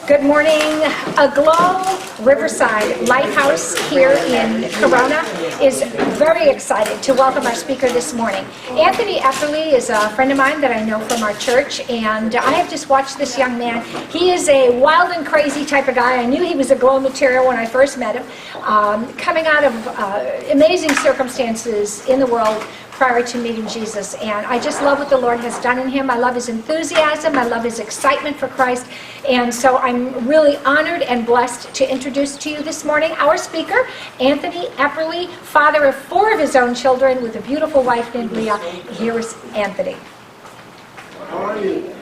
Good morning. Aglow Riverside Lighthouse here in Corona is very excited to welcome our speaker this morning. Anthony Epperley is a friend of mine that I know from our church, and I have just watched this young man. He is a wild and crazy type of guy. I knew he was Aglow material when I first met him, coming out of amazing circumstances in the world prior to meeting Jesus, and I just love what the Lord has done in him. I love his enthusiasm. I love his excitement for Christ, and so I'm really honored and blessed to introduce to you this morning our speaker, Anthony Epperley, father of 4 of his own children with a beautiful wife named Leah. Here is Anthony. How are you?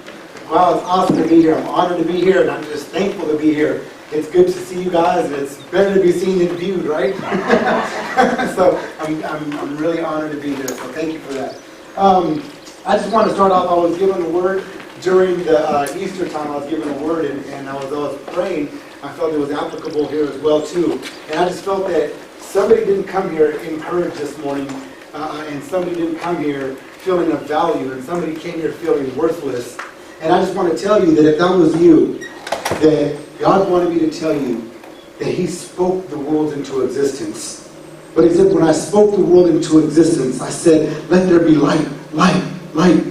Well, it's awesome to be here. I'm honored to be here, and I'm just thankful to be here. It's good to see you guys, and it's better to be seen than viewed, right? So I'm really honored to be here, so thank you for that. I just want to start off, I was given a word during the Easter time. I was given a word, and I was praying. I felt it was applicable here as well, too. And I just felt that somebody didn't come here encouraged this morning, and somebody didn't come here feeling of value, and somebody came here feeling worthless. And I just want to tell you that if that was you, that God wanted me to tell you that He spoke the world into existence. But He said, when I spoke the world into existence, I said, let there be light, light, light.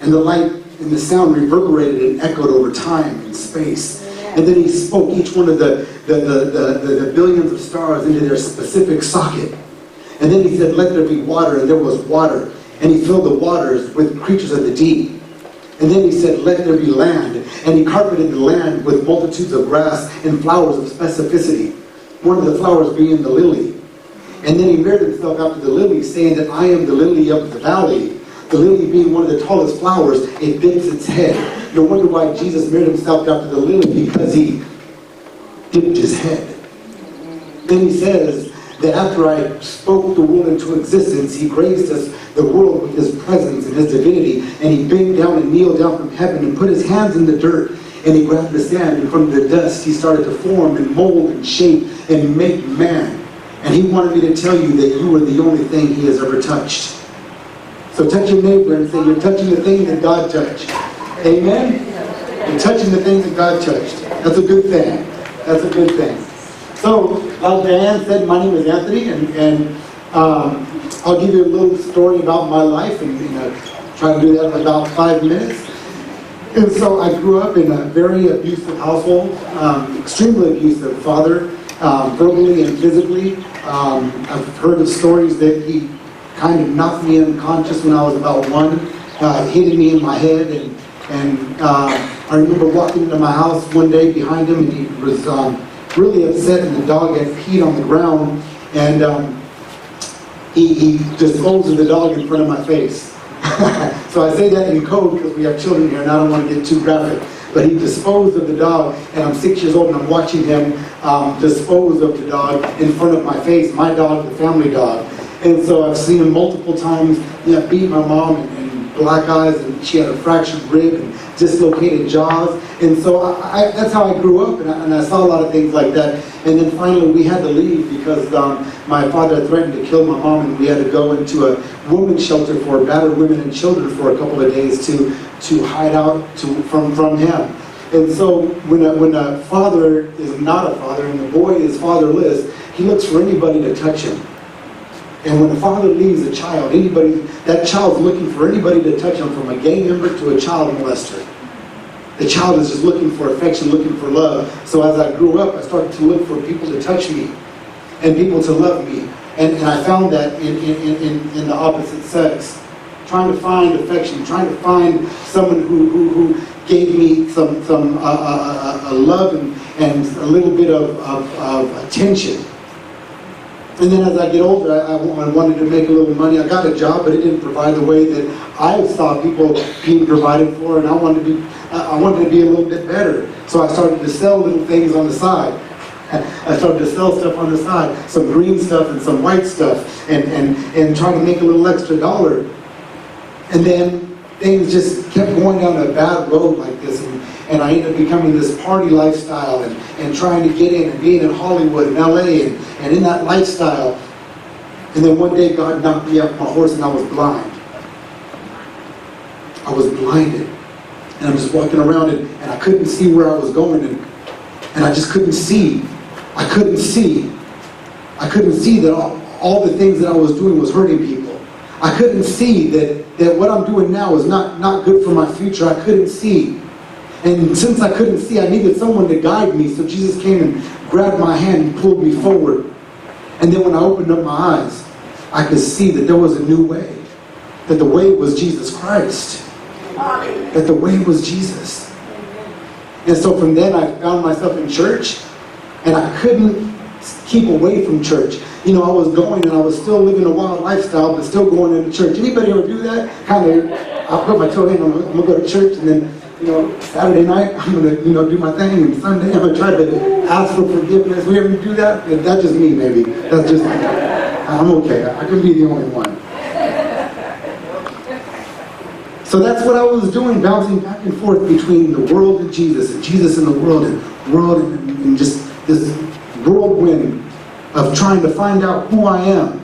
And the light and the sound reverberated and echoed over time and space. And then He spoke each one of the billions of stars into their specific socket. And then He said, let there be water, and there was water. And He filled the waters with creatures of the deep. And then He said, let there be land. And He carpeted the land with multitudes of grass and flowers of specificity. One of the flowers being the lily. And then He mirrored Himself after the lily, saying that I am the lily of the valley. The lily being one of the tallest flowers, it dips its head. No wonder why Jesus mirrored Himself after the lily, because He dipped His head. Then He says that after I spoke the world into existence, He graced us the world with His presence and His divinity, and He bent down and kneeled down from heaven and put His hands in the dirt, and He grabbed the sand, and from the dust He started to form and mold and shape and make man. And He wanted me to tell you that you are the only thing He has ever touched. So touch your neighbor and say, you're touching the things that God touched. Amen? You're touching the things that God touched. That's a good thing. That's a good thing. So, like Diane said, my name is Anthony, and I'll give you a little story about my life, and try to do that in about 5 minutes. And so I grew up in a very abusive household, extremely abusive father, verbally and physically. I've heard of stories that he kind of knocked me unconscious when I was about 1, hitting me in my head, and I remember walking into my house one day behind him, and he was really upset, and the dog had peed on the ground, and he disposed of the dog in front of my face. So I say that in code because we have children here and I don't want to get too graphic. But he disposed of the dog, and I'm 6 years old and I'm watching him dispose of the dog in front of my face, my dog, the family dog. And so I've seen him multiple times beat my mom and black eyes, and she had a fractured rib and dislocated jaws. And so that's how I grew up, and I saw a lot of things like that. And then finally we had to leave because my father threatened to kill my mom, and we had to go into a women's shelter for battered women and children for a couple of days to hide out from him. And so when a father is not a father and the boy is fatherless, he looks for anybody to touch him. And when a father leaves a child, that child's looking for anybody to touch him, from a gang member to a child molester. The child is just looking for affection, looking for love. So as I grew up, I started to look for people to touch me and people to love me. And I found that in the opposite sex. Trying to find affection, trying to find someone who gave me some love and a little bit of attention. And then as I get older, I wanted to make a little money. I got a job, but it didn't provide the way that I saw people being provided for, and I wanted to be a little bit better. So I started to sell little things on the side. I started to sell stuff on the side, some green stuff and some white stuff, and trying to make a little extra dollar. And then things just kept going down a bad road like this, and I ended up becoming this party lifestyle and trying to get in and being in Hollywood and LA and in that lifestyle. And then one day God knocked me off my horse and I was blind. I was blinded. And I'm just walking around and I couldn't see where I was going and I just couldn't see. I couldn't see that all the things that I was doing was hurting people. I couldn't see that what I'm doing now is not good for my future. I couldn't see. And since I couldn't see, I needed someone to guide me. So Jesus came and grabbed my hand and pulled me forward. And then when I opened up my eyes, I could see that there was a new way. That the way was Jesus Christ. That the way was Jesus. And so from then I found myself in church, and I couldn't keep away from church. You know, I was going and I was still living a wild lifestyle, but still going into church. Anybody ever do that? Kind of, I'll put my toe in, I'm gonna go to church, and then, you know, Saturday night, I'm gonna, you know, do my thing, and Sunday, I'm gonna try to ask for forgiveness. We ever do that? That's just me, maybe. That's just me. I'm okay. I can be the only one. So that's what I was doing, bouncing back and forth between the world and Jesus and the world, and just this whirlwind of trying to find out who I am.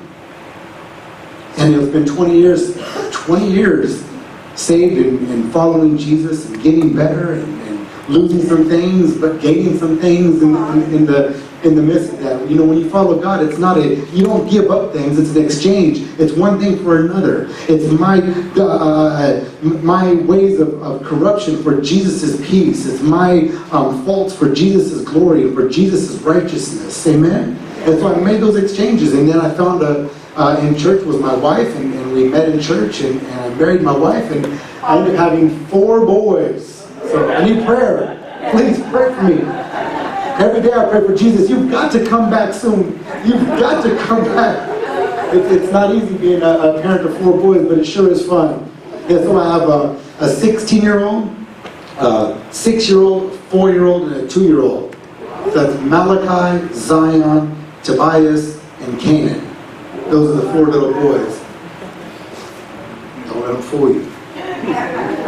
And it's been 20 years saved and following Jesus and getting better and losing some things, but gaining some things in the midst of that. You know, when you follow God, it's not you don't give up things, it's an exchange. It's one thing for another. It's my ways of corruption for Jesus' peace. It's my faults for Jesus' glory and for Jesus' righteousness. Amen? And so I made those exchanges, and then I found in church was my wife, and we met in church, and I married my wife, and I ended up having 4 boys. So I need prayer. Please pray for me. Every day I pray for Jesus. You've got to come back soon. You've got to come back. It's not easy being a parent of 4 boys, but it sure is fun. And so I have a 16-year-old, a 6-year-old, 4-year-old, and a 2-year-old. So that's Malachi, Zion, Tobias, and Canaan. Those are the 4 little boys. Don't let them fool you.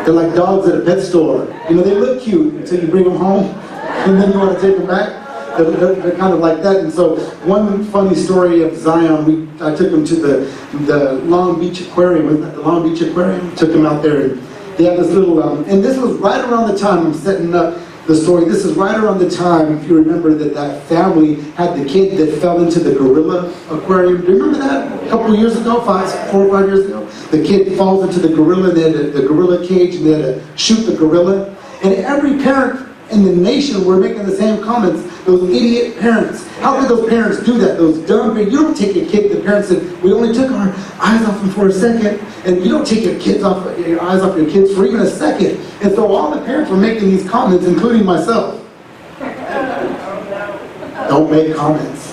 They're like dogs at a pet store. You know, they look cute until you bring them home, and then you want to take them back. They're kind of like that. And so one funny story of Zion, I took him to the Long Beach Aquarium. Was that the Long Beach Aquarium? Took him out there, and they have this little, and this was right around the time I'm setting up the story. This is right around the time, if you remember, that family had the kid that fell into the gorilla aquarium. Do you remember that? A couple of years ago, 4 or 5 years ago? The kid falls into the gorilla, and they had the gorilla cage, and they had to shoot the gorilla. And every parent in the nation were making the same comments. Those idiot parents. How could those parents do that? Those dumb parents. You don't take your kid. The parents said, we only took our eyes off them for a second. And you don't take your eyes off your kids for even a second. And so all the parents were making these comments, including myself. Don't make comments.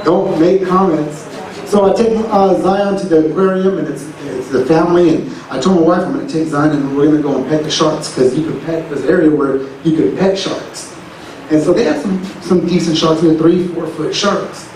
Don't make comments. So I take Zion to the aquarium, and it's the family, and I told my wife I'm going to take Zion and we're going to go and pet the sharks, because you could pet this area where you could pet sharks. And so they had some decent sharks, 3-4 foot sharks.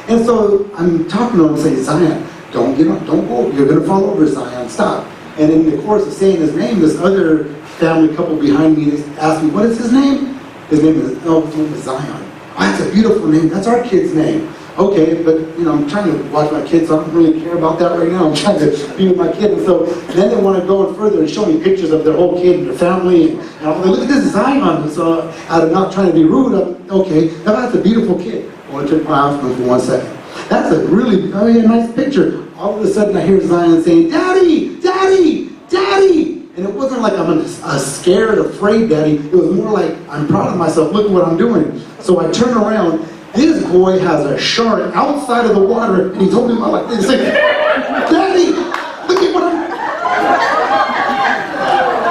And so I'm talking to him and saying, Zion, don't go, you're going to fall over, Zion, stop. And in the course of saying his name, this other family couple behind me asked me, what is his name? His name is Zion. Oh, that's a beautiful name. That's our kid's name. Okay, but you know, I'm trying to watch my kids, so I don't really care about that right now. I'm trying to be with my kid. And so then they want to go further and show me pictures of their whole kid and their family. And I'm like, look at this Zion. And so out of not trying to be rude, okay, now that's a beautiful kid. I want to turn my eyes from him for 1 second. That's a really nice picture. All of a sudden I hear Zion saying, Daddy, Daddy, Daddy. And it wasn't like I'm a scared, afraid daddy. It was more like, I'm proud of myself. Look at what I'm doing. So I turn around. This boy has a shark outside of the water, and he's holding him out like this. He's like, Daddy, look at what I'm...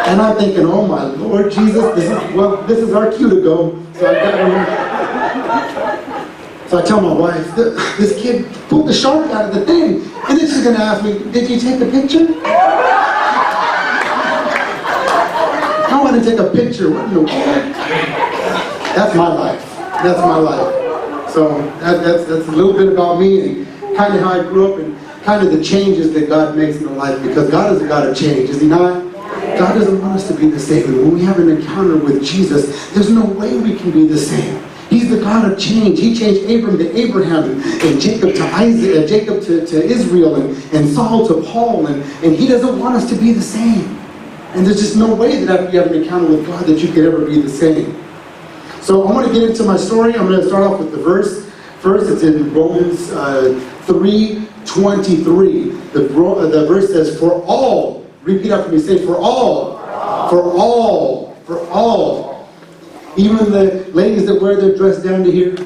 And I'm thinking, oh my Lord Jesus, this is our cue to go. So I tell my wife, this kid pulled the shark out of the thing. And then she's going to ask me, did you take a picture? I want to take a picture. What in the world? That's my life. That's my life. So that's a little bit about me and kind of how I grew up and kind of the changes that God makes in our life, because God is a God of change, is He not? God doesn't want us to be the same. And when we have an encounter with Jesus, there's no way we can be the same. He's the God of change. He changed Abram to Abraham and Jacob to Isaac, Jacob to Israel and Saul to Paul, and He doesn't want us to be the same. And there's just no way that after you have an encounter with God that you could ever be the same. So I want to get into my story. I'm going to start off with the verse. First, it's in Romans 3:23. The verse says, for all, repeat after me, say, for all, for all, for all. Even the ladies that wear their dress down to here,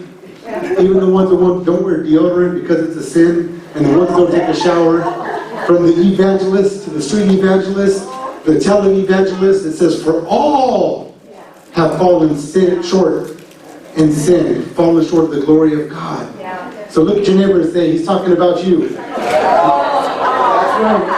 even the ones that don't wear deodorant because it's a sin, and the ones that don't take a shower, from the evangelist to the street evangelist, the tele-evangelist, it says, for all have fallen short and sinned, fallen short of the glory of God. So look at your neighbor and say, he's talking about you.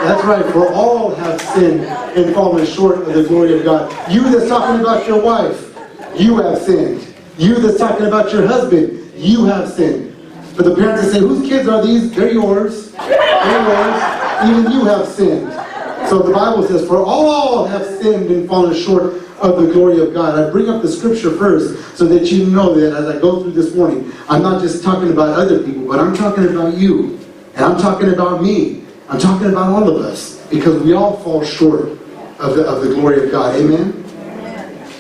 That's right. For all have sinned and fallen short of the glory of God. You that's talking about your wife, you have sinned. You that's talking about your husband, you have sinned. For the parents that say, whose kids are these? They're yours. They're yours. Even you have sinned. So the Bible says, for all have sinned and fallen short of the glory of God. I bring up the scripture first so that you know that as I go through this morning, I'm not just talking about other people, but I'm talking about you. And I'm talking about me. I'm talking about all of us. Because we all fall short of the glory of God. Amen?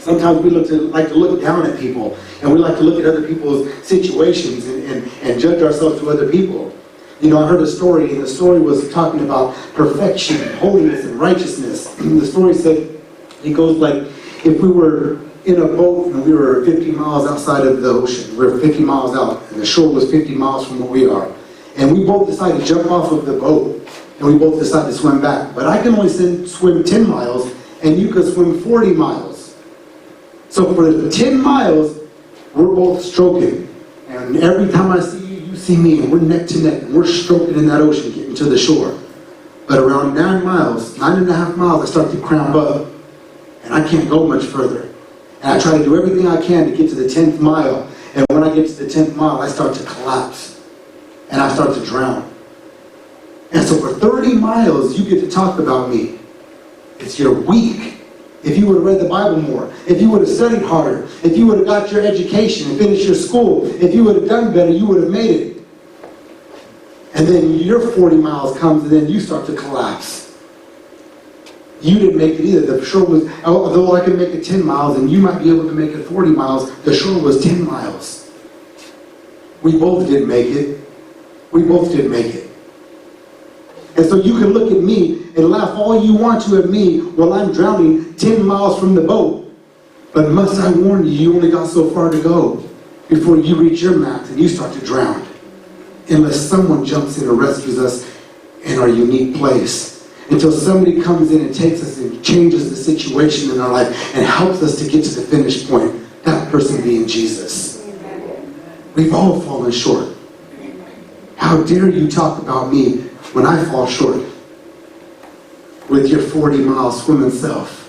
Sometimes we like to look down at people. And we like to look at other people's situations and judge ourselves to other people. You know, I heard a story, and the story was talking about perfection, holiness, and righteousness. And the story said, it goes like, if we were in a boat and we were 50 miles outside of the ocean, we were 50 miles out, and the shore was 50 miles from where we are, and we both decided to jump off of the boat, and we both decided to swim back. But I can only swim 10 miles, and you could swim 40 miles. So for the 10 miles, we're both stroking. And every time I see you, you see me, and we're neck to neck, and we're stroking in that ocean, getting to the shore. But around 9.5 miles, I start to cramp up, and I can't go much further. And I try to do everything I can to get to the 10th mile. And when I get to the 10th mile, I start to collapse. And I start to drown. And so for 30 miles, you get to talk about me. It's you're weak. If you would have read the Bible more, if you would have studied harder, if you would have got your education and finished your school, if you would have done better, you would have made it. And then your 40 miles comes, and then you start to collapse. You didn't make it either. The shore was, although I could make it 10 miles, and you might be able to make it 40 miles, the shore was 10 miles. We both didn't make it. We both didn't make it. And so you can look at me and laugh all you want to at me while I'm drowning 10 miles from the boat. But must I warn you, you only got so far to go before you reach your max and you start to drown. Unless someone jumps in and rescues us in our unique place. Until somebody comes in and takes us and changes the situation in our life and helps us to get to the finish point. That person being Jesus. We've all fallen short. How dare you talk about me when I fall short with your 40-mile swimming self?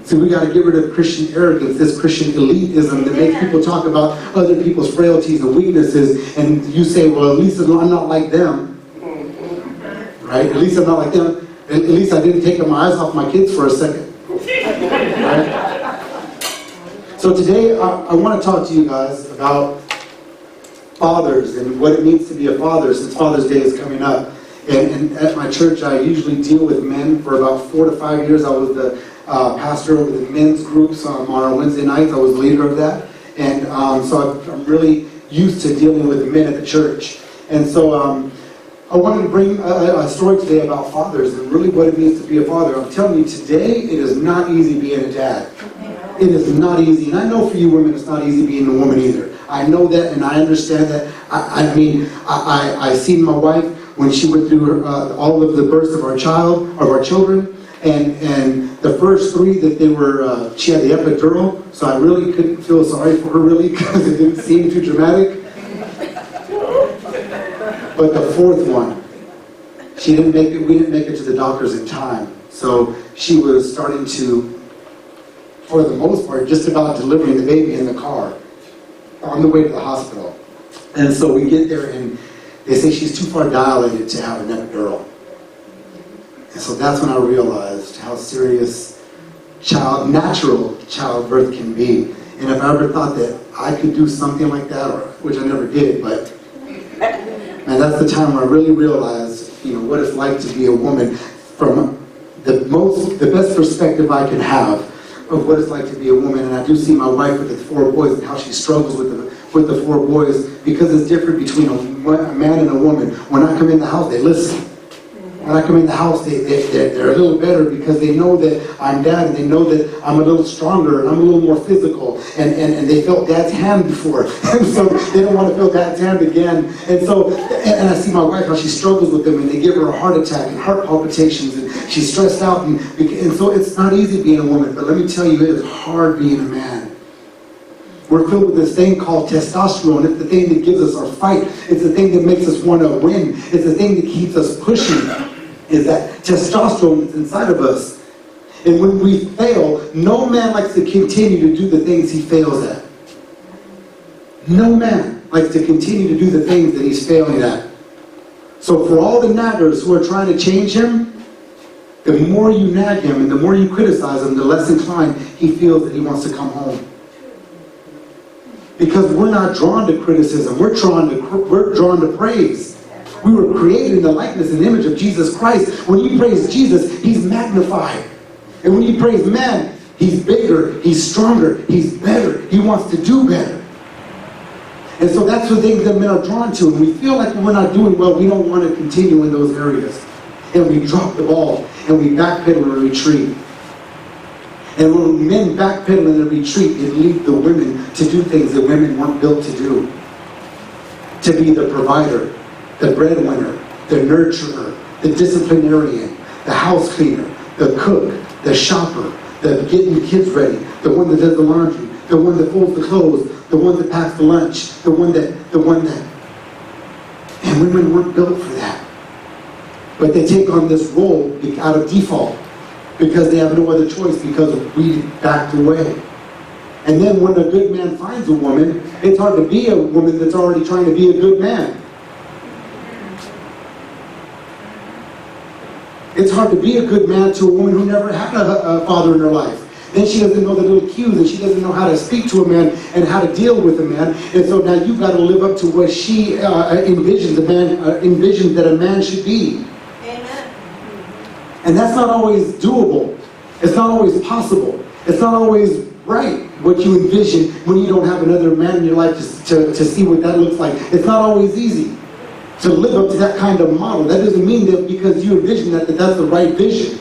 See, we got to get rid of Christian arrogance, this Christian elitism that makes people talk about other people's frailties and weaknesses, and you say, well, at least I'm not like them. Right? At least I'm not like them. At least I didn't take my eyes off my kids for a second. Right? So today, I want to talk to you guys about fathers and what it means to be a father, since Father's Day is coming up. And at my church, I usually deal with men. For about 4 to 5 years, I was the pastor of the men's groups on our Wednesday nights. I was the leader of that. And so I'm really used to dealing with the men at the church. And so I wanted to bring a story today about fathers and really what it means to be a father. I'm telling you, today, it is not easy being a dad. It is not easy. And I know for you women, it's not easy being a woman either. I know that, and I understand that. I seen my wife when she went through all of the births of our children, and the first 3 that they were, she had the epidural, so I really couldn't feel sorry for her really, because it didn't seem too dramatic. But the 4th one, she didn't make it. We didn't make it to the doctors in time, so she was starting to, for the most part, just about delivering the baby in the car on the way to the hospital. And so we get there, and they say she's too far dilated to have an epidural. And so that's when I realized how serious natural childbirth can be. And if I ever thought that I could do something like that, which I never did, but and that's the time where I really realized, what it's like to be a woman from the best perspective I can have of what it's like to be a woman. And I do see my wife with the 4 boys and how she struggles with the 4 boys, because it's different between a man and a woman. When I come in the house, they listen. When I come in the house, they're a little better because they know that I'm dad, and they know that I'm a little stronger and I'm a little more physical, and they felt dad's hand before, and so they don't want to feel dad's hand again. And I see my wife, how she struggles with them, and they give her a heart attack and heart palpitations, and she's stressed out, and so it's not easy being a woman, but let me tell you, it is hard being a man. We're filled with this thing called testosterone. It's the thing that gives us our fight. It's the thing that makes us want to win. It's the thing that keeps us pushing. Is that testosterone that's inside of us. And when we fail, no man likes to continue to do the things he fails at. No man likes to continue to do the things that he's failing at. So for all the naggers who are trying to change him, the more you nag him and the more you criticize him, the less inclined he feels that he wants to come home. Because we're not drawn to criticism. We're drawn to praise. We were created in the likeness and image of Jesus Christ. When you praise Jesus, he's magnified. And when you praise man, he's bigger, he's stronger, he's better. He wants to do better. And so that's the things that men are drawn to. And we feel like we're not doing well, we don't want to continue in those areas. And we drop the ball, and we backpedal and retreat. And when men backpedal and retreat, it leads the women to do things that women weren't built to do. To be the provider, the breadwinner, the nurturer, the disciplinarian, the house cleaner, the cook, the shopper, the getting the kids ready, the one that does the laundry, the one that folds the clothes, the one that packs the lunch, the one that. And women weren't built for that. But they take on this role out of default because they have no other choice, because we backed away. And then when a good man finds a woman, it's hard to be a woman that's already trying to be a good man. It's hard to be a good man to a woman who never had a father in her life. Then she doesn't know the little cues, and she doesn't know how to speak to a man and how to deal with a man. And so now you've got to live up to what she envisions that a man should be. Amen. And that's not always doable. It's not always possible. It's not always right what you envision when you don't have another man in your life to see what that looks like. It's not always easy to live up to that kind of model. That doesn't mean that because you envision that's the right vision.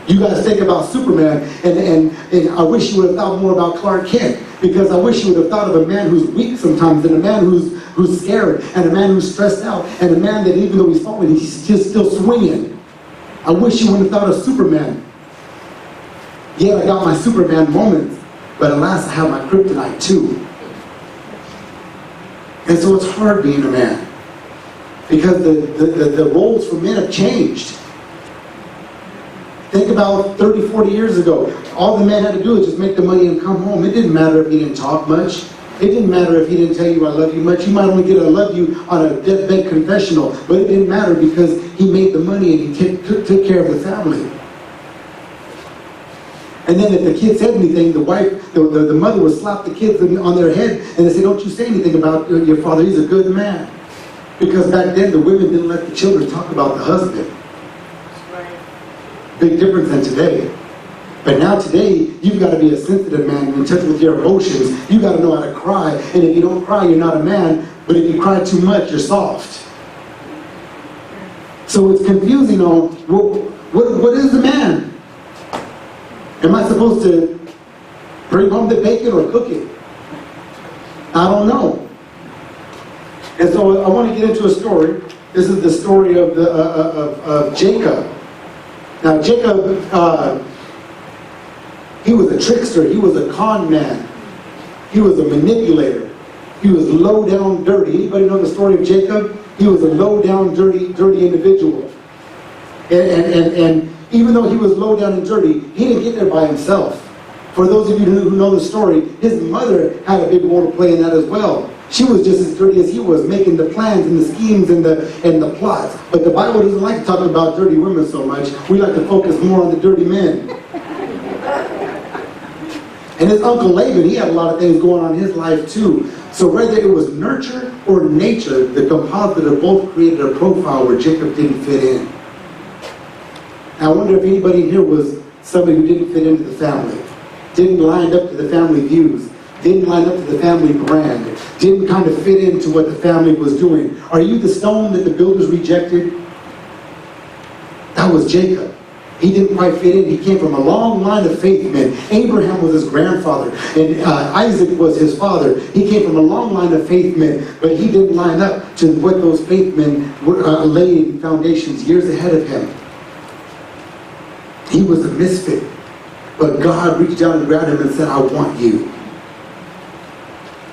You guys think about Superman, and I wish you would have thought more about Clark Kent, because I wish you would have thought of a man who's weak sometimes, and a man who's scared, and a man who's stressed out, and a man that even though he's falling, he's just still swinging. I wish you would have thought of Superman. Yeah, I got my Superman moments, but alas, I have my kryptonite too. And so it's hard being a man, because the roles for men have changed. Think about 30, 40 years ago. All the man had to do was just make the money and come home. It didn't matter if he didn't talk much. It didn't matter if he didn't tell you I love you much. You might only get a love you on a deathbed confessional, but it didn't matter because he made the money and he took care of the family. And then if the kid said anything, the wife, the mother would slap the kids on their head and they say, don't you say anything about your father, he's a good man. Because back then the women didn't let the children talk about the husband. Big difference than today. But now today, you've got to be a sensitive man, in touch with your emotions. You've got to know how to cry. And if you don't cry, you're not a man. But if you cry too much, you're soft. So it's confusing on, what is a man? Am I supposed to bring home the bacon or cook it? I don't know. And so I want to get into a story. This is the story of Jacob. Now Jacob, he was a trickster. He was a con man. He was a manipulator. He was low down, dirty. Anybody know the story of Jacob? He was a low down, dirty individual. And even though he was low down and dirty, he didn't get there by himself. For those of you who know the story, his mother had a big role to play in that as well. She was just as dirty as he was, making the plans and the schemes and the plots. But the Bible doesn't like to talk about dirty women so much. We like to focus more on the dirty men. And his uncle Laban, he had a lot of things going on in his life too. So whether it was nurture or nature, the composite of both created a profile where Jacob didn't fit in. And I wonder if anybody in here was somebody who didn't fit into the family, didn't line up to the family views, didn't line up to the family brand, didn't kind of fit into what the family was doing. Are you the stone that the builders rejected? That was Jacob. He didn't quite fit in. He came from a long line of faith men. Abraham was his grandfather, and Isaac was his father. He came from a long line of faith men, but he didn't line up to what those faith men were laying foundations years ahead of him. He was a misfit, but God reached down and grabbed him and said, I want you.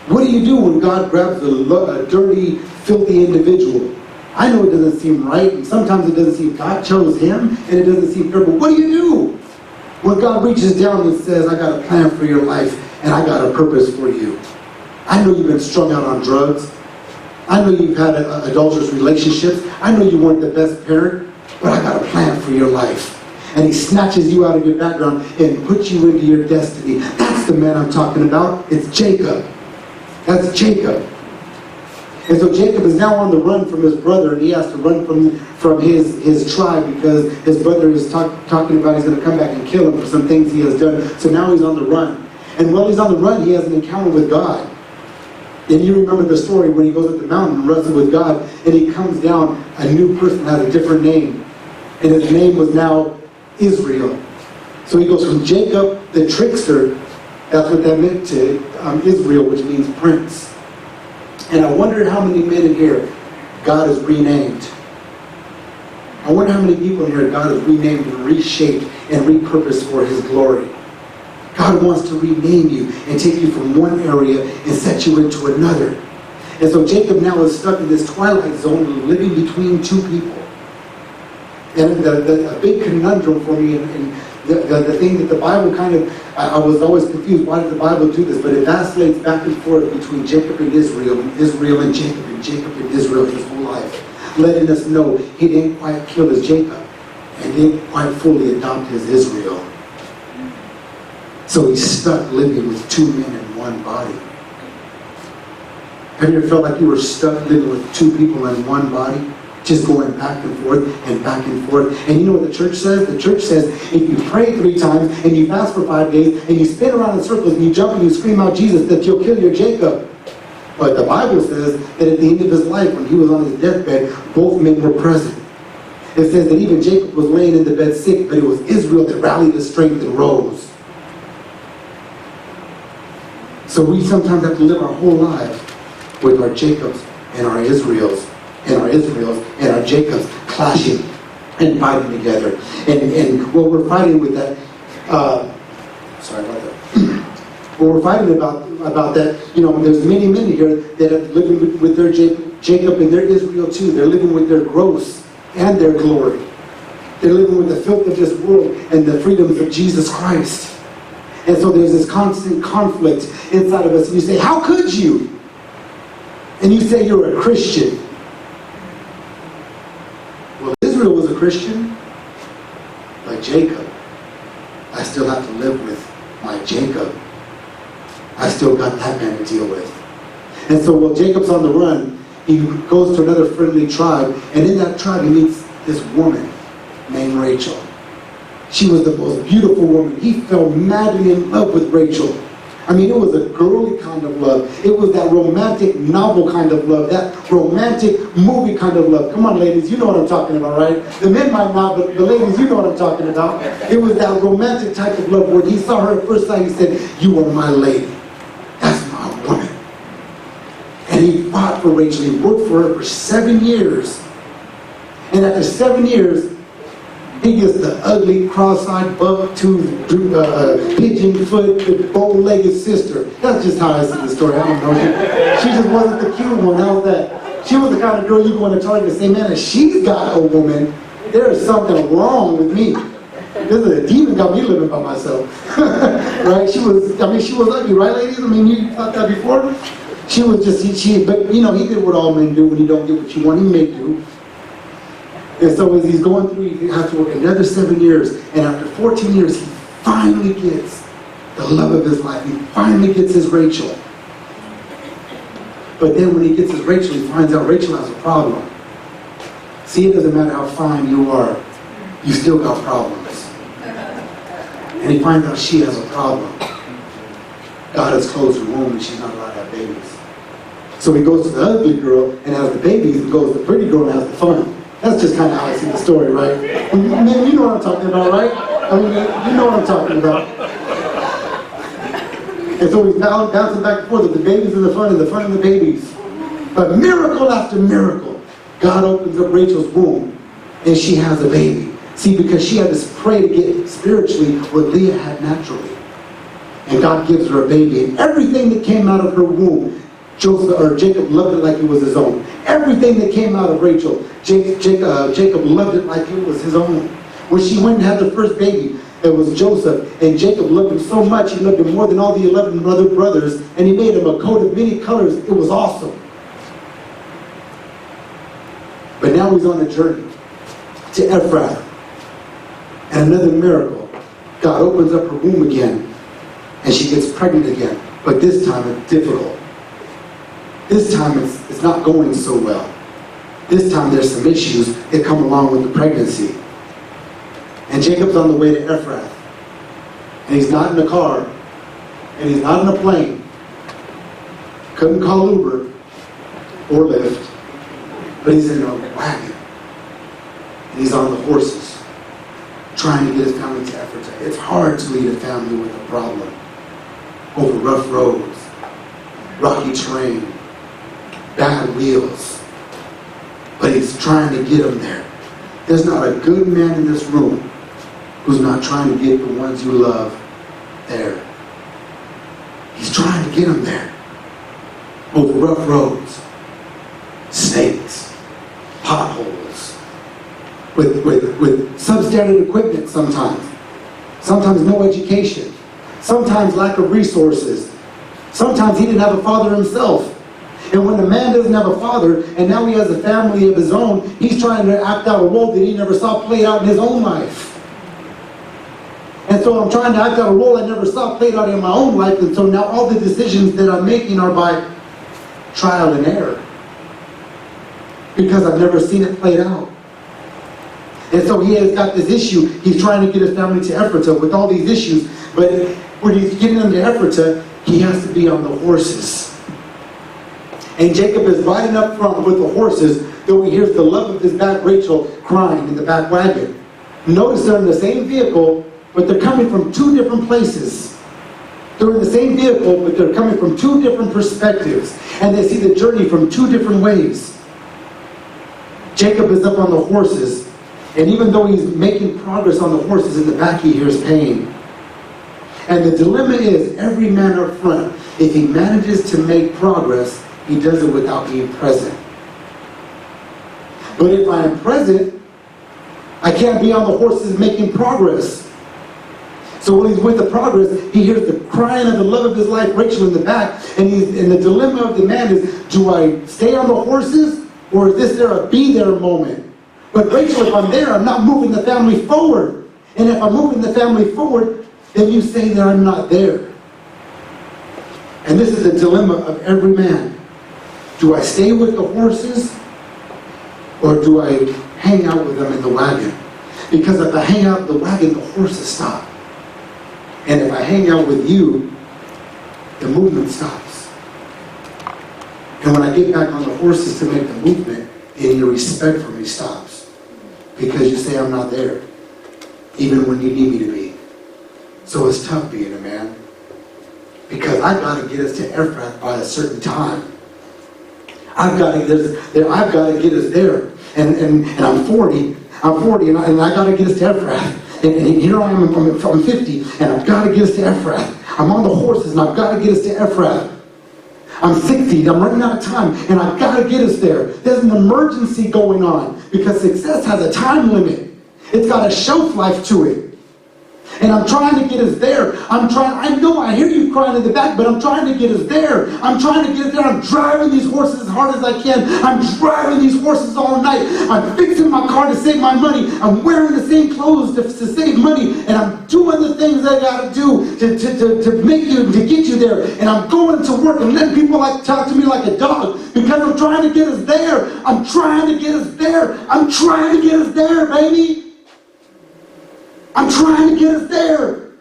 What do you do when God grabs a dirty, filthy individual? I know it doesn't seem right, and sometimes it doesn't seem God chose him, and it doesn't seem fair, but what do you do when God reaches down and says, I got a plan for your life, and I got a purpose for you? I know you've been strung out on drugs. I know you've had adulterous relationships. I know you weren't the best parent, but I got a plan for your life. And he snatches you out of your background and puts you into your destiny. That's the man I'm talking about. It's Jacob. That's Jacob. And so Jacob is now on the run from his brother, and he has to run from his tribe because his brother is talking about he's going to come back and kill him for some things he has done. So now he's on the run. And while he's on the run, he has an encounter with God. And you remember the story when he goes up the mountain and wrestles with God, and he comes down, a new person has a different name. And his name was now Israel. So he goes from Jacob, the trickster, that's what that meant to Israel, which means prince. And I wonder how many men in here God has renamed. I wonder how many people in here God has renamed and reshaped and repurposed for his glory. God wants to rename you and take you from one area and set you into another. And so Jacob now is stuck in this twilight zone, living between two people. And a big conundrum for me, and the thing that the Bible kind of, I was always confused, why did the Bible do this? But it vacillates back and forth between Jacob and Israel and Jacob and Israel his whole life, letting us know he didn't quite kill his Jacob and didn't quite fully adopt his Israel. So he's stuck living with two men in one body. Have you ever felt like you were stuck living with two people in one body? Just going back and forth and back and forth. And you know what the church says? The church says if you pray 3 times and you fast for 5 days and you spin around in circles and you jump and you scream out Jesus, that you'll kill your Jacob. But the Bible says that at the end of his life, when he was on his deathbed, both men were present. It says that even Jacob was laying in the bed sick, but it was Israel that rallied his strength and rose. So we sometimes have to live our whole lives with our Jacobs and our Israels and our Jacobs clashing and fighting together. And what we're fighting with that, sorry about that. What we're fighting about that, you know, there's many men here that are living with their Jacob and their Israel too. They're living with their gross and their glory. They're living with the filth of this world and the freedoms of Jesus Christ. And so there's this constant conflict inside of us. And you say, how could you? And you say you're a Christian. Well, Israel was a Christian, but Jacob, I still have to live with my Jacob. I still got that man to deal with. And so while Jacob's on the run, he goes to another friendly tribe, and in that tribe he meets this woman named Rachel. She was the most beautiful woman. He fell madly in love with Rachel. I mean, it was a girly kind of love. It was that romantic novel kind of love, that romantic movie kind of love. Come on, ladies, you know what I'm talking about, right? The men might not, but the ladies, you know what I'm talking about. It was that romantic type of love where he saw her at first sight, he said, you are my lady. That's my woman. And he fought for Rachel. He worked for her for 7 years. And after 7 years, he gets the ugly, cross-eyed, buck-toothed, pigeon-foot, bow-legged sister. That's just how I see the story. I don't know. She just wasn't the cute one. How's that? She was the kind of girl you go on a target and say, man, if she's got a woman, there is something wrong with me. The demon got me living by myself. Right? She was ugly, right, ladies? I mean, you thought that before? She was just, but you know, he did what all men do when you don't get what you want. He may do. And so as he's going through, he has to work another 7 years. And after 14 years, he finally gets the love of his life. He finally gets his Rachel. But then when he gets his Rachel, he finds out Rachel has a problem. See, it doesn't matter how fine you are. you still got problems. And he finds out she has a problem. God has closed her womb and she's not allowed to have babies. So he goes to the ugly girl and has the babies, and goes to the pretty girl and has the fun. That's just kind of how I see the story, right? Man, you know what I'm talking about, right? I mean, you know what I'm talking about. And so he's bouncing back and forth with the babies and the fun and the babies. But miracle after miracle, God opens up Rachel's womb and she has a baby. See, because she had to pray to get spiritually what Leah had naturally. And God gives her a baby. And everything that came out of her womb, Jacob loved it like it was his own. Everything that came out of Rachel, Jacob loved it like it was his own. When she went and had her first baby, it was Joseph, and Jacob loved him so much, he loved him more than all the 11 other brothers, and he made him a coat of many colors. It was awesome. But now he's on a journey to Ephrath. And another miracle. God opens up her womb again, and she gets pregnant again. But this time it's difficult. This time it's not going so well. This time there's some issues that come along with the pregnancy. And Jacob's on the way to Ephrath. And he's not in a car. And he's not in a plane. Couldn't call Uber or Lyft. But he's in a wagon. And he's on the horses, trying to get his family to Ephrath. It's hard to lead a family with a problem. Over rough roads, rocky terrain, bad wheels. But he's trying to get them there. There's not a good man in this room who's not trying to get the ones you love there. He's trying to get them there. Over rough roads, snakes, potholes, with substandard equipment sometimes. Sometimes no education. Sometimes lack of resources. Sometimes he didn't have a father himself. And when a man doesn't have a father, and now he has a family of his own, he's trying to act out a role that he never saw played out in his own life. And so I'm trying to act out a role I never saw played out in my own life, and so now all the decisions that I'm making are by trial and error. Because I've never seen it played out. And so he has got this issue. He's trying to get his family to Ephrathah with all these issues. But when he's getting them to Ephrathah, he has to be on the horses. And Jacob is riding up front with the horses, though he hears the love of his back, Rachel, crying in the back wagon. Notice they're in the same vehicle, but they're coming from two different places. They're in the same vehicle, but they're coming from two different perspectives. And they see the journey from two different ways. Jacob is up on the horses, and even though he's making progress on the horses, in the back he hears pain. And the dilemma is, every man up front, if he manages to make progress, he does it without being present. But if I am present, I can't be on the horses making progress. So when he's with the progress, he hears the crying of the love of his life, Rachel, in the back. And the dilemma of the man is, do I stay on the horses, or is this there a be there moment? But Rachel, if I'm there, I'm not moving the family forward. And if I'm moving the family forward, then you say that I'm not there. And this is the dilemma of every man. Do I stay with the horses, or do I hang out with them in the wagon? Because if I hang out in the wagon, the horses stop. And if I hang out with you, the movement stops. And when I get back on the horses to make the movement, then your respect for me stops. Because you say I'm not there, even when you need me to be. So it's tough being a man. Because I've got to get us to Ephrath by a certain time. I've got to get us there. And I'm 40, and I got to get us to Ephrath. And here I am, I'm 50, and I've got to get us to Ephrath. I'm on the horses, and I've got to get us to Ephrath. I'm 60, I'm running out of time, and I've got to get us there. There's an emergency going on, because success has a time limit. It's got a shelf life to it. And I'm trying to get us there. I know I hear you crying in the back, but I'm trying to get us there. I'm trying to get us there. I'm driving these horses as hard as I can. I'm driving these horses all night. I'm fixing my car to save my money. I'm wearing the same clothes to save money. And I'm doing the things I gotta do to get you there. And I'm going to work and letting people talk to me like a dog, because I'm trying to get us there. I'm trying to get us there. I'm trying to get us there, baby. I'm trying to get us there.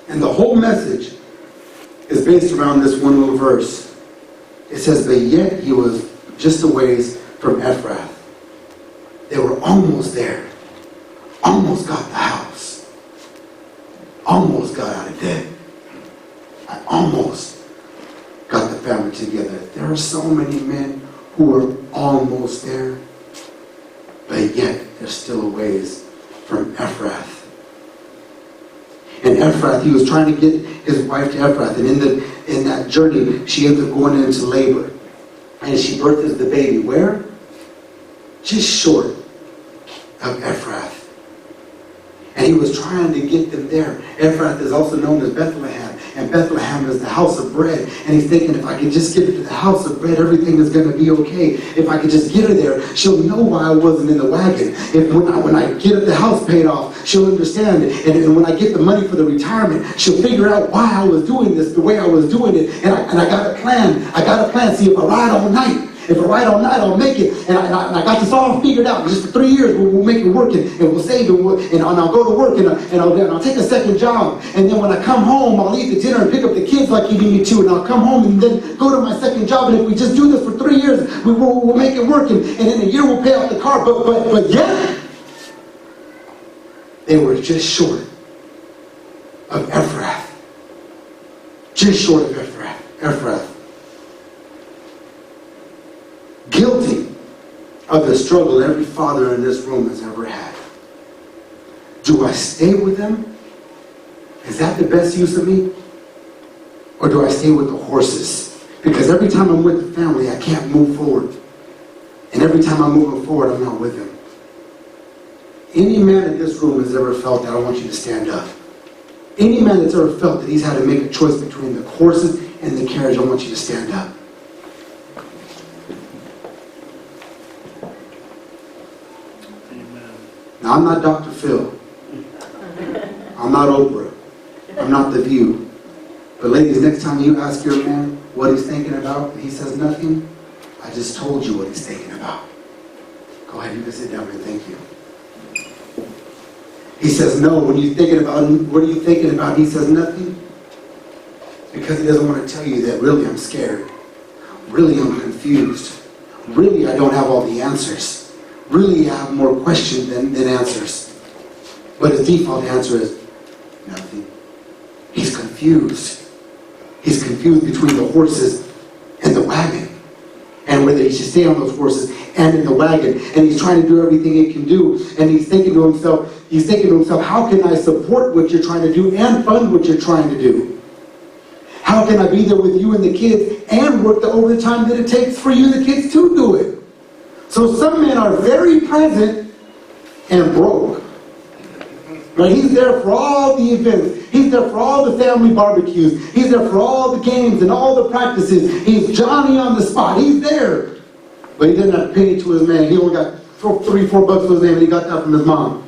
And the whole message is based around this one little verse. It says, but yet he was just a ways from Ephrath. They were almost there. Almost got the house. Almost got out of debt. I almost got the family together. There are so many men who are almost there, but yet they're still a ways from Ephrath. And Ephrath, he was trying to get his wife to Ephrath, and in that journey, she ends up going into labor. And she births the baby. Where? Just short of Ephrath. And he was trying to get them there. Ephrath is also known as Bethlehem. And Bethlehem is the house of bread. And he's thinking, if I could just get her to the house of bread, everything is going to be okay. If I could just get her there, she'll know why I wasn't in the wagon. If when I get the house paid off, she'll understand it. And when I get the money for the retirement, she'll figure out why I was doing this the way I was doing it. And I got a plan. I got a plan. See, if I ride all night, I'll make it. And I got this all figured out. Just for 3 years, we'll make it work, and we'll save it. And I'll go to work, and I'll take a second job. And then when I come home, I'll eat the dinner and pick up the kids like you need me to. And I'll come home and then go to my second job. And if we just do this for 3 years, we'll make it work. And in a year, we'll pay off the car. But yet, they were just short of Ephrath. Just short of Ephrath. Guilty of the struggle every father in this room has ever had. Do I stay with them? Is that the best use of me? Or do I stay with the horses? Because every time I'm with the family, I can't move forward. And every time I'm moving forward, I'm not with them. Any man in this room has ever felt that, I want you to stand up. Any man that's ever felt that he's had to make a choice between the horses and the carriage, I want you to stand up. Now, I'm not Dr. Phil. I'm not Oprah. I'm not The View. But ladies, next time you ask your man what he's thinking about and he says nothing, I just told you what he's thinking about. Go ahead, you can sit down and thank you. He says no. When you're thinking about, what are you thinking about? He says nothing. Because he doesn't want to tell you that really I'm scared. Really I'm confused. Really I don't have all the answers. Really I have more questions than answers. But his default answer is nothing. He's confused. He's confused between the horses and the wagon. And whether he should stay on those horses and in the wagon. And he's trying to do everything he can do. And he's thinking to himself, how can I support what you're trying to do and fund what you're trying to do? How can I be there with you and the kids and work the overtime that it takes for you and the kids to do it? So some men are very present and broke. Right? He's there for all the events. He's there for all the family barbecues. He's there for all the games and all the practices. He's Johnny on the spot. He's there. But he didn't have a penny to his man. He only got $3-4 to his name, and he got that from his mom.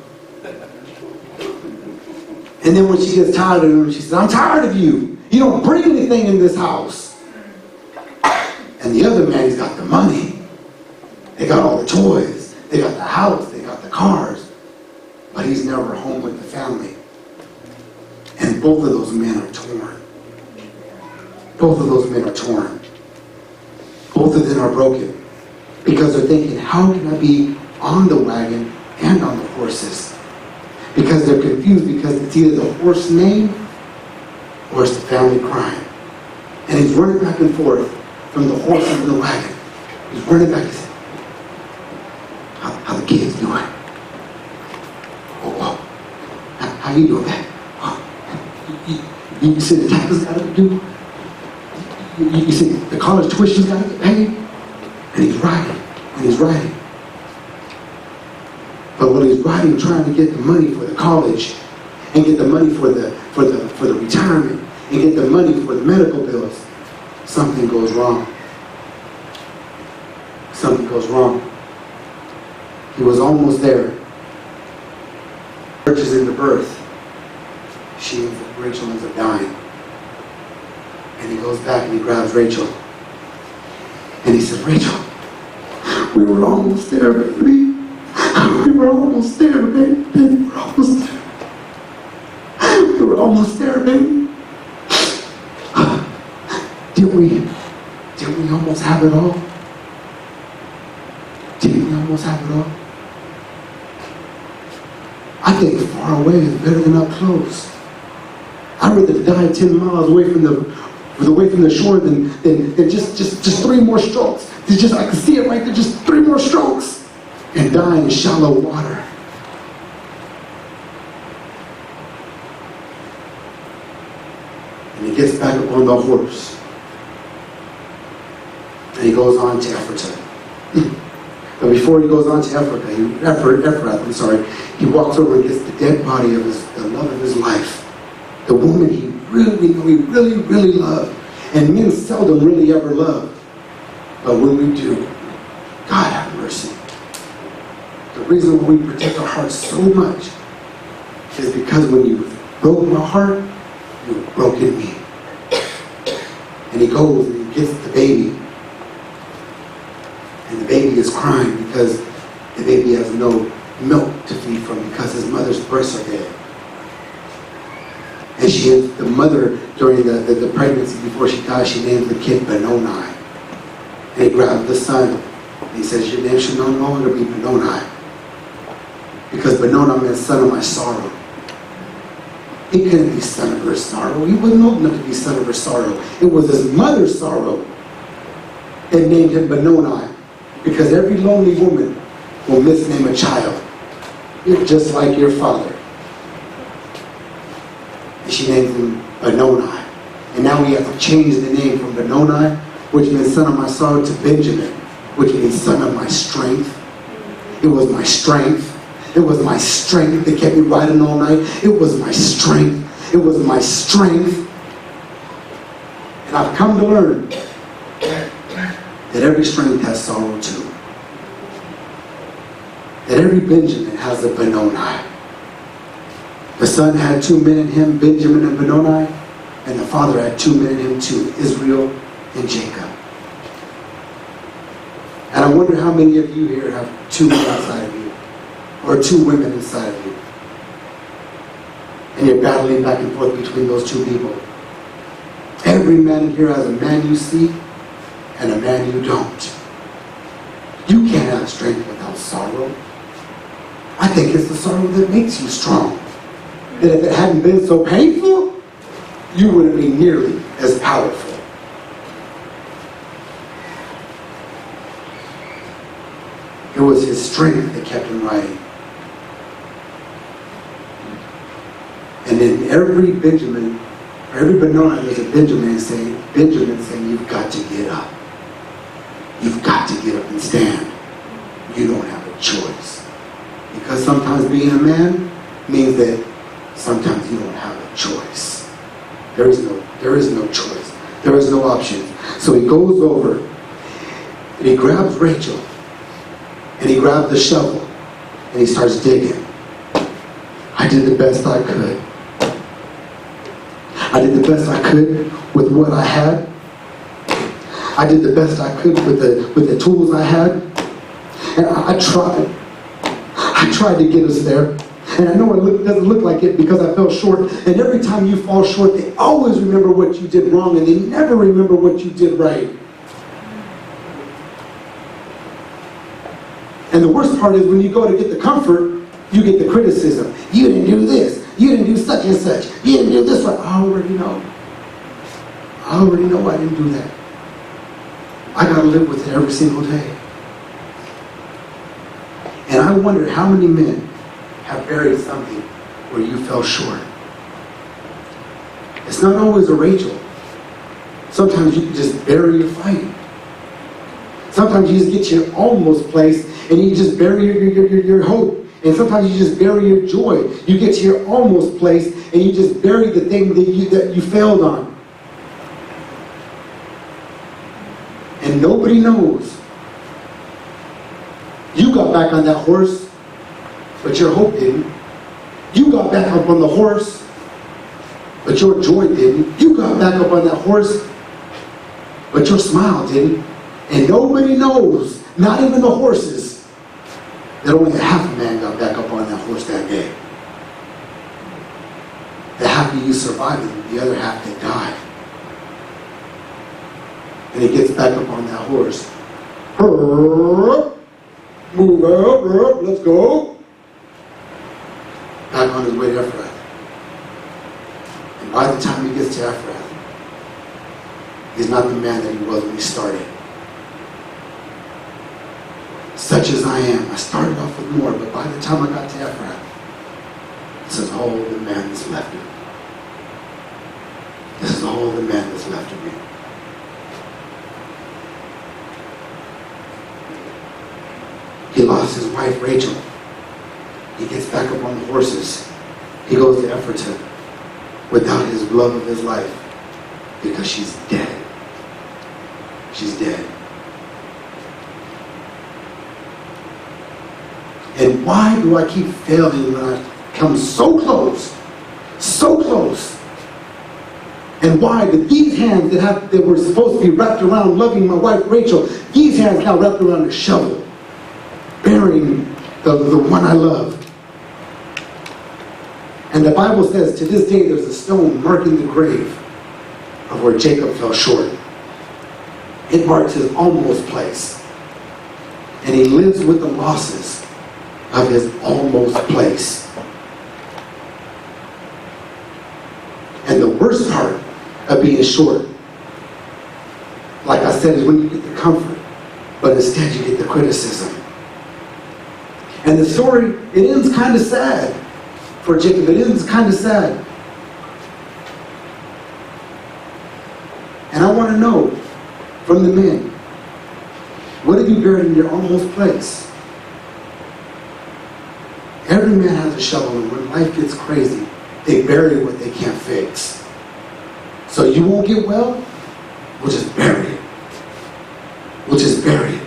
And then when she gets tired of him, she says, I'm tired of you. You don't bring anything in this house. And the other man, he's got the money. They got all the toys. They got the house. They got the cars. But he's never home with the family. And both of those men are torn. Both of those men are torn. Both of them are broken. Because they're thinking, how can I be on the wagon and on the horses? Because they're confused because it's either the horse name or it's the family crime. And he's running back and forth from the horses and the wagon. He's running back and saying, how the kids doing? Oh, how you doing that? Oh, you said the taxes got to do? You said the college tuition's got to get paid? And he's riding. But when he's riding, trying to get the money for the college, and get the money for the retirement, and get the money for the medical bills, something goes wrong. Something goes wrong. He was almost there. Church is in the birth. Rachel ends up dying. And he goes back and he grabs Rachel. And he says, Rachel, We were almost there, baby. We were almost there, baby. We were almost there. We were almost there, baby. Did we almost have it all? Did we almost have it all? I think far away is better than up close. I'd rather die 10 miles away from the shore than just 3 more strokes. I can see it right there, just 3 more strokes and die in shallow water. And he gets back up on the horse. And he goes on to Ephrata. But before he goes on to Ephrata, he walks over and gets the dead body of the love of his life. The woman he really loved. And men seldom really ever love. But when we do, God have mercy. The reason why we protect our hearts so much is because when you broke my heart, you broke in me. And he goes and he gets the baby. And the baby is crying because the baby has no milk to feed from because his mother's breasts are dead. And the mother, during the pregnancy, before she died, she named the kid Benoni. And he grabbed the son. And he says, your name should no longer be Benoni. Because Benoni meant son of my sorrow. He couldn't be son of her sorrow. He wasn't old enough to be son of her sorrow. It was his mother's sorrow. They named him Benoni. Because every lonely woman will misname a child. You're just like your father. And she named him Benoni. And now we have to change the name from Benoni, which means son of my sorrow, to Benjamin, which means son of my strength. It was my strength. It was my strength that kept me riding all night. It was my strength. It was my strength. And I've come to learn that every strength has sorrow too. That every Benjamin has a Benoni. The son had 2 men in him, Benjamin and Benoni, and the father had 2 men in him too, Israel and Jacob. And I wonder how many of you here have 2 men inside of you, or 2 women inside of you. And you're battling back and forth between those 2 people. Every man in here has a man you see and a man you don't. You can't have strength without sorrow. I think it's the sorrow that makes you strong. That if it hadn't been so painful, you wouldn't be nearly as powerful. It was his strength that kept him riding. And in every Benjamin, or every Benoni, there's a Benjamin saying, you've got to get up. You've got to get up and stand. You don't have a choice. Because sometimes being a man means that sometimes you don't have a choice. There is no choice. There is no option. So he goes over and he grabs Rachel and he grabs the shovel and he starts digging. I did the best I could. I did the best I could with what I had. I did the best I could with the tools I had. And I tried. I tried to get us there. And I know it doesn't look like it because I fell short. And every time you fall short, they always remember what you did wrong and they never remember what you did right. And the worst part is when you go to get the comfort, you get the criticism. You didn't do this. You didn't do such and such. You didn't do this one. I already know. I already know I didn't do that. I got to live with it every single day. And I wonder how many men have buried something where you fell short. It's not always a Rachel. Sometimes you can just bury your fight. Sometimes you just get your almost place and you just bury your hope. And sometimes you just bury your joy. You get to your almost place and you just bury the thing that you failed on. And nobody knows. You got back on that horse, but your hope didn't. You got back up on the horse, but your joy didn't. You got back up on that horse, but your smile didn't. And nobody knows Not even the horses. That only half a man got back up on that horse that day. The half of you survived it, the other half they died. And he gets back up on that horse. Move up, let's go. Back on his way to Epperley. And by the time he gets to Epperley, he's not the man that he was when he started. Such as I am, I started off with more, but by the time I got to Epperley, this is all the man that's left of me. This is all the man that's left of me. He lost his wife, Rachel. He gets back up on the horses. He goes to Epperley without his love of his life because she's dead. She's dead. And why do I keep failing when I come so close? So close. And why did these hands that were supposed to be wrapped around loving my wife Rachel, these hands now wrapped around a shovel, burying the one I love? And the Bible says to this day there's a stone marking the grave of where Jacob fell short. It marks his almost place. And he lives with the losses of his almost place. And the worst part of being short, like I said, is when you get the comfort, but instead you get the criticism. And the story, it ends kind of sad for Jacob. It ends kind of sad. And I want to know from the men, what have you buried in your almost place? Every man has a shovel, and when life gets crazy, they bury what they can't fix. So you won't get well? We'll just bury it. We'll just bury it.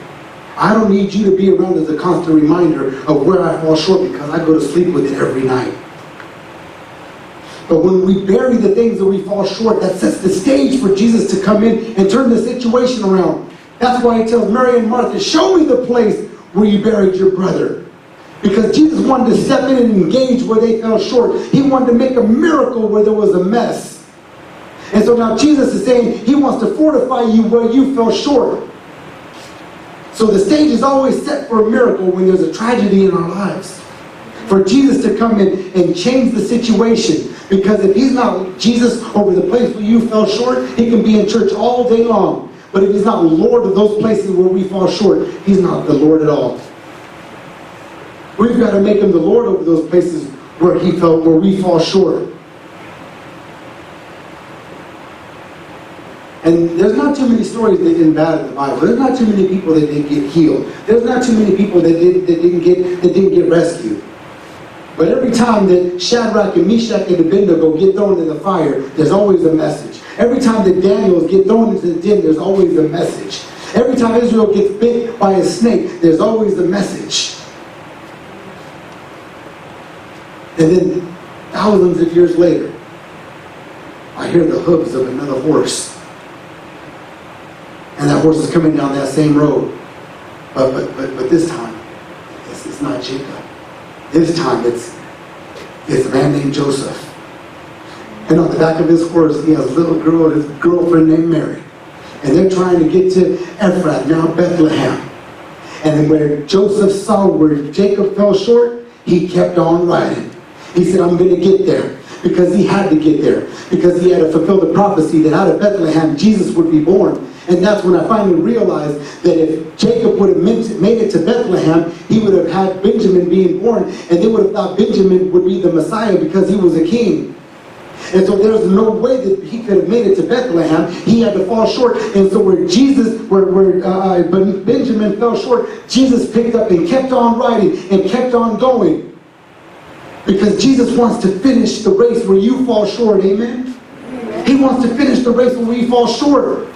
I don't need you to be around as a constant reminder of where I fall short because I go to sleep with it every night. But when we bury the things that we fall short, that sets the stage for Jesus to come in and turn the situation around. That's why he tells Mary and Martha, show me the place where you buried your brother. Because Jesus wanted to step in and engage where they fell short. He wanted to make a miracle where there was a mess. And so now Jesus is saying he wants to fortify you where you fell short. So the stage is always set for a miracle when there's a tragedy in our lives. For Jesus to come in and change the situation. Because if he's not Jesus over the place where you fell short, he can be in church all day long. But if he's not Lord of those places where we fall short, he's not the Lord at all. We've got to make him the Lord over those places where we fall short. And there's not too many stories that end bad in the Bible. There's not too many people that didn't get healed. There's not too many people that didn't get rescued. But every time that Shadrach and Meshach and Abednego get thrown in the fire, there's always a message. Every time that Daniel gets thrown into the den, there's always a message. Every time Israel gets bit by a snake, there's always a message. And then thousands of years later, I hear the hooves of another horse. And that horse is coming down that same road. But this time, it's not Jacob. This time, it's a man named Joseph. And on the back of his horse, he has a little girl and his girlfriend named Mary. And they're trying to get to Ephrath, now Bethlehem. And then when Joseph saw where Jacob fell short, he kept on riding. He said, I'm going to get there. Because he had to get there. Because he had to fulfill the prophecy that out of Bethlehem, Jesus would be born. And that's when I finally realized that if Jacob would have made it to Bethlehem, he would have had Benjamin being born. And they would have thought Benjamin would be the Messiah because he was a king. And so there's no way that he could have made it to Bethlehem. He had to fall short. And so where Benjamin fell short, Jesus picked up and kept on riding and kept on going. Because Jesus wants to finish the race where you fall short. Amen? He wants to finish the race where we fall short.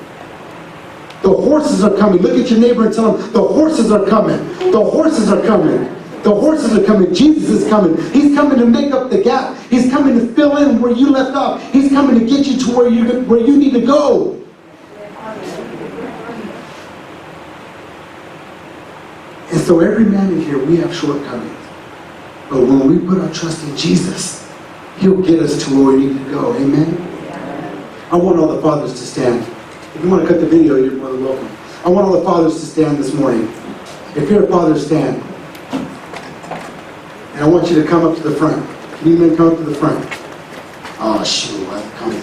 The horses are coming. Look at your neighbor and tell him, the horses are coming. The horses are coming. The horses are coming. Jesus is coming. He's coming to make up the gap. He's coming to fill in where you left off. He's coming to get you to where you need to go. And so every man in here, we have shortcomings. But when we put our trust in Jesus, He'll get us to where we need to go. Amen? I want all the fathers to stand. If you want to cut the video, you're more than welcome. I want all the fathers to stand this morning. If you're a father, stand. And I want you to come up to the front. Can you men come up to the front? Oh, shoot. Come